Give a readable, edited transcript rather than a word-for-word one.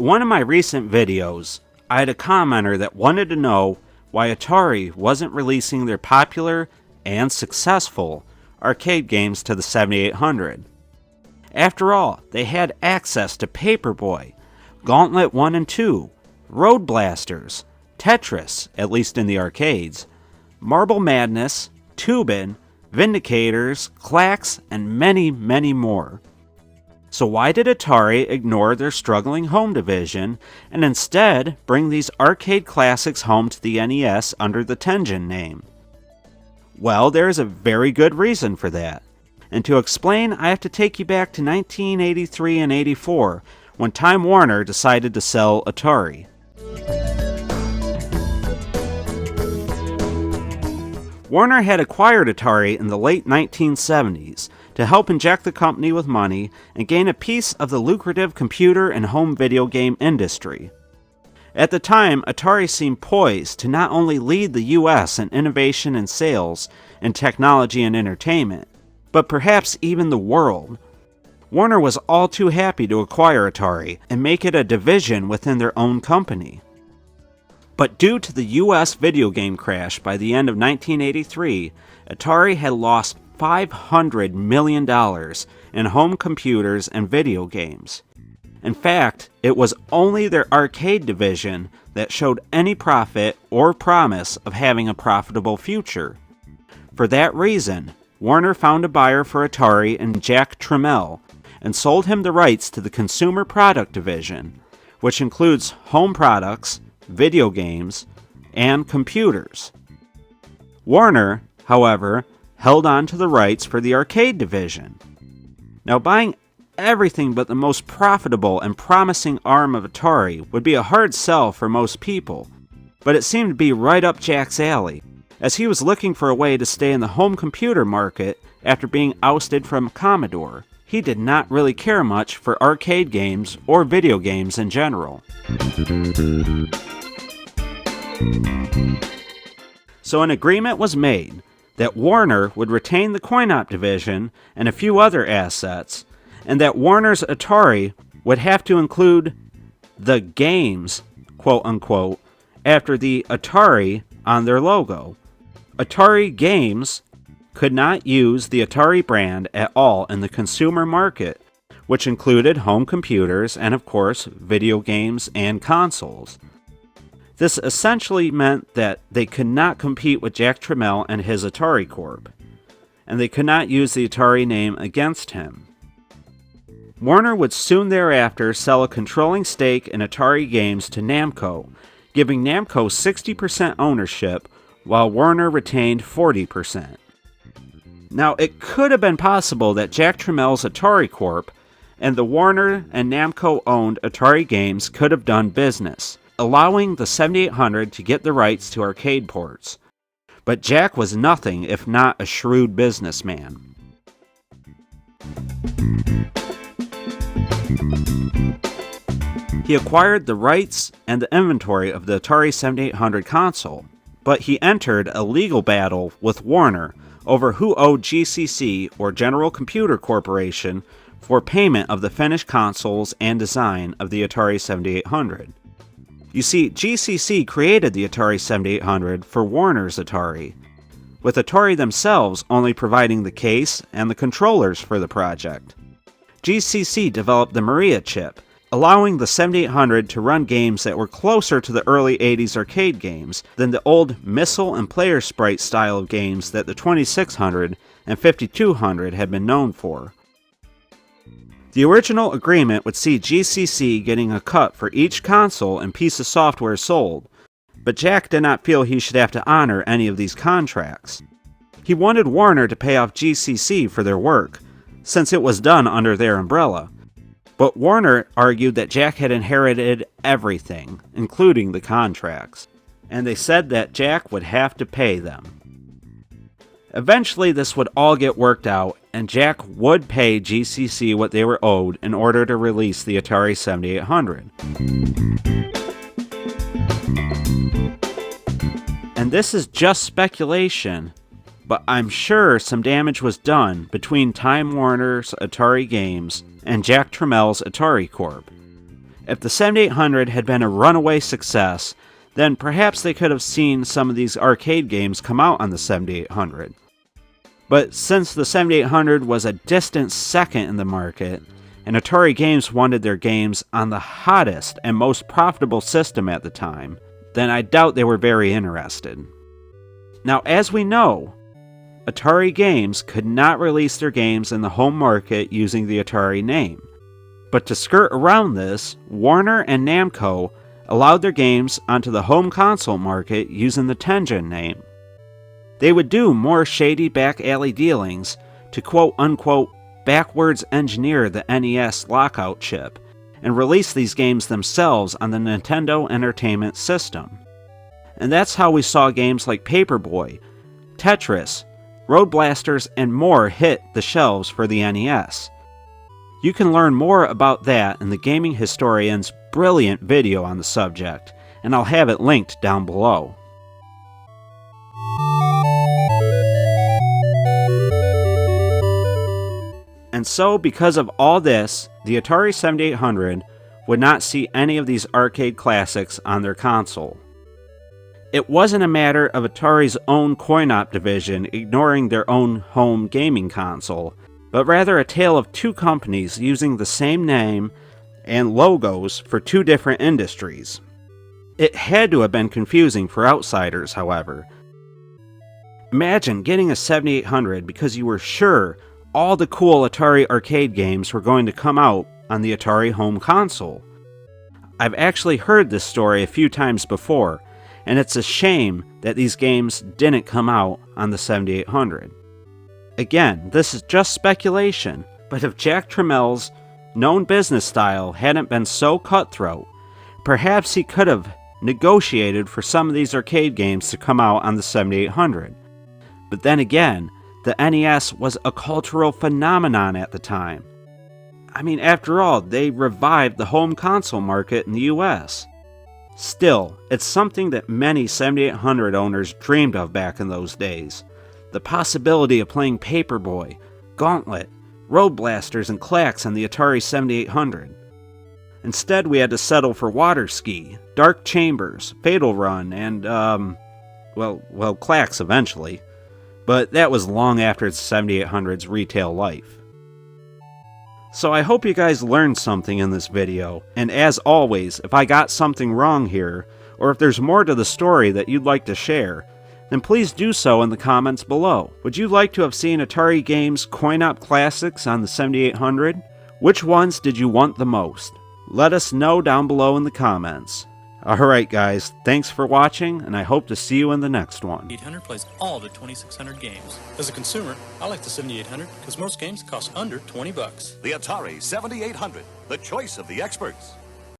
In one of my recent videos, I had a commenter that wanted to know why Atari wasn't releasing their popular and successful arcade games to the 7800. After all, they had access to Paperboy, Gauntlet 1 and 2, Road Blasters, Tetris, at least in the arcades, Marble Madness, Tubin, Vindicators, Clax, and many, many more. So why did Atari ignore their struggling home division and instead bring these arcade classics home to the NES under the Tengen name? Well, there is a very good reason for that. And to explain, I have to take you back to 1983 and 84, when Time Warner decided to sell Atari. Warner had acquired Atari in the late 1970s to help inject the company with money and gain a piece of the lucrative computer and home video game industry. At the time, Atari seemed poised to not only lead the US in innovation and sales in technology and entertainment, but perhaps even the world. Warner was all too happy to acquire Atari and make it a division within their own company. But due to the US video game crash by the end of 1983, Atari had lost $500 million in home computers and video games. In fact, it was only their arcade division that showed any profit or promise of having a profitable future. For that reason, Warner found a buyer for Atari in Jack Tramiels and sold him the rights to the consumer product division, which includes home products, video games, and computers. Warner, however, held on to the rights for the arcade division. Now, buying everything but the most profitable and promising arm of Atari would be a hard sell for most people, but it seemed to be right up Jack's alley, as he was looking for a way to stay in the home computer market after being ousted from Commodore. He did not really care much for arcade games or video games in general. So an agreement was made that Warner would retain the Coin Op division and a few other assets, and that Warner's Atari would have to include the games, quote-unquote, after the Atari on their logo. Atari Games could not use the Atari brand at all in the consumer market, which included home computers and, of course, video games and consoles. This essentially meant that they could not compete with Jack Tramiels and his Atari Corp, and they could not use the Atari name against him. Warner would soon thereafter sell a controlling stake in Atari Games to Namco, giving Namco 60% ownership, while Warner retained 40%. Now, it could have been possible that Jack Tramiels' Atari Corp and the Warner and Namco-owned Atari Games could have done business, allowing the 7800 to get the rights to arcade ports. But Jack was nothing if not a shrewd businessman. He acquired the rights and the inventory of the Atari 7800 console, but he entered a legal battle with Warner over who owed GCC, or General Computer Corporation, for payment of the finished consoles and design of the Atari 7800. You see, GCC created the Atari 7800 for Warner's Atari, with Atari themselves only providing the case and the controllers for the project. GCC developed the Maria chip, allowing the 7800 to run games that were closer to the early 80s arcade games than the old missile and player sprite style of games that the 2600 and 5200 had been known for. The original agreement would see GCC getting a cut for each console and piece of software sold, but Jack did not feel he should have to honor any of these contracts. He wanted Warner to pay off GCC for their work, since it was done under their umbrella, but Warner argued that Jack had inherited everything, including the contracts, and they said that Jack would have to pay them. Eventually, this would all get worked out, and Jack would pay GCC what they were owed in order to release the Atari 7800. And this is just speculation, but I'm sure some damage was done between Time Warner's Atari Games and Jack Tramiels' Atari Corp. If the 7800 had been a runaway success, then perhaps they could have seen some of these arcade games come out on the 7800. But since the 7800 was a distant second in the market, and Atari Games wanted their games on the hottest and most profitable system at the time, then I doubt they were very interested. Now, as we know, Atari Games could not release their games in the home market using the Atari name. But to skirt around this, Warner and Namco allowed their games onto the home console market using the Tengen name. They would do more shady back alley dealings to quote-unquote backwards engineer the NES lockout chip and release these games themselves on the Nintendo Entertainment System. And that's how we saw games like Paperboy, Tetris, Road Blasters, and more hit the shelves for the NES. You can learn more about that in the Gaming Historian's brilliant video on the subject, and I'll have it linked down below. And so, because of all this, the Atari 7800 would not see any of these arcade classics on their console. It wasn't a matter of Atari's own Coin Op division ignoring their own home gaming console, but rather a tale of two companies using the same name and logos for two different industries. It had to have been confusing for outsiders, however. Imagine getting a 7800 because you were sure all the cool Atari arcade games were going to come out on the Atari home console. I've actually heard this story a few times before, and it's a shame that these games didn't come out on the 7800. Again, this is just speculation, but if Jack Tramiels' known business style hadn't been so cutthroat, perhaps he could have negotiated for some of these arcade games to come out on the 7800. But then again, the NES was a cultural phenomenon at the time. I mean, after all, they revived the home console market in the US. Still, it's something that many 7800 owners dreamed of back in those days. The possibility of playing Paperboy, Gauntlet, Road Blasters, and Clax on the Atari 7800. Instead, we had to settle for Water Ski, Dark Chambers, Fatal Run, and, Clax eventually. But that was long after the 7800's retail life. So I hope you guys learned something in this video, and as always, if I got something wrong here, or if there's more to the story that you'd like to share, then please do so in the comments below. Would you like to have seen Atari Games Coin Op classics on the 7800? Which ones did you want the most? Let us know down below in the comments. Alright guys, thanks for watching, and I hope to see you in the next one. 800 plays all the 2600 games. As a consumer, I like the 7800 because most games cost under $20. The Atari 7800, the choice of the experts.